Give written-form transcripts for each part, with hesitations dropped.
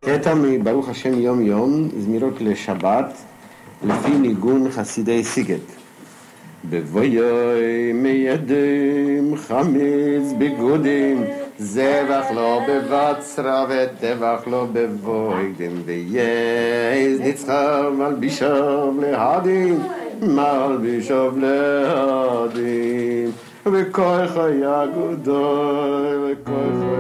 קטע מברוך השם יום יום, זמירות לשבת, לפי ניגון חסידי סיגט. בבויוי מיידים חמיץ בגודים, זבח לא בבצרה וטבח לא בבוידים, וייז נצחר מלבישוב להדים, מלבישוב להדים, וכוח היה גדול, וכוח היה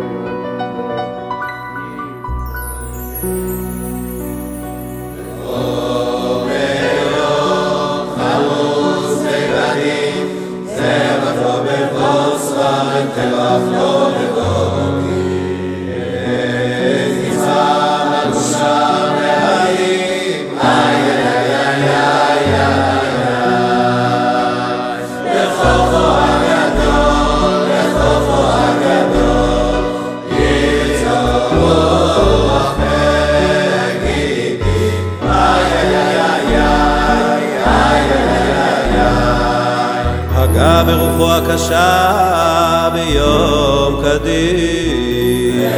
פגע ברוחו הקשה ביום קדים,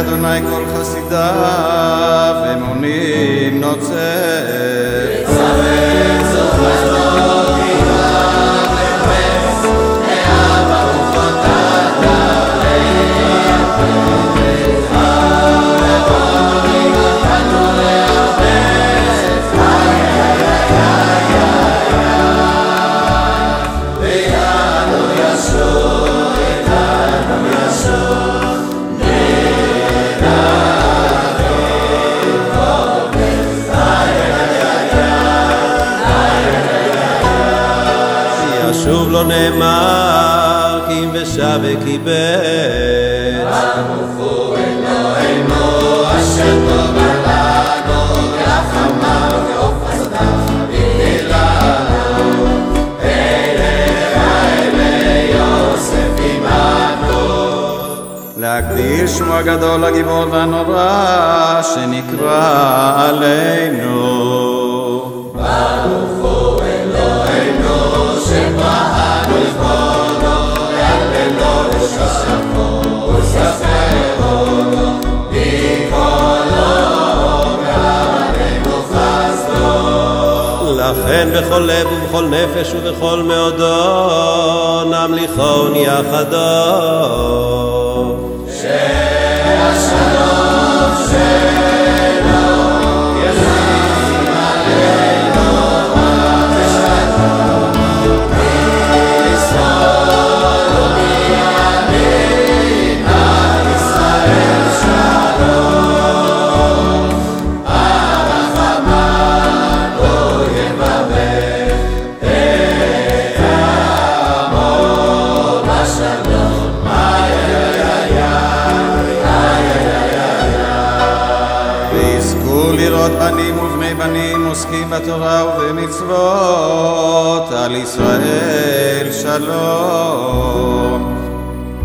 אדוני כל חסידיו אמונים נוצר וצוות זוכרתו כמעט לפס לאבא וחותת להלך ובורים אותנו להרבס ויאנו ישור איתנו ישור שוב לא נאמר כי אם ושב וקיבל ברוך אלוהינו אשר תאמר לנו רחמיו ועוף חסדיו בגדילנו אלי יוסף עמנו להגדיל שמו הגדול הגיבור והנורא שנקרא עלינו ברוך אלוהינו שבאנו לכבודו, להללו לשבחו ולששרו, בקולו ועלינו חסדו. לכן בכל לב ובכל נפש ובכל מאודו נמליכון יחדו. שהשלום שלו ישים עלינו ושלום לראות בנים ובני בנים עוסקים בתורה ובמצוות על ישראל שלום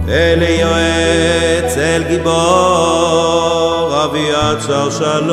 אל יועץ אל גיבור אביעד שר שלום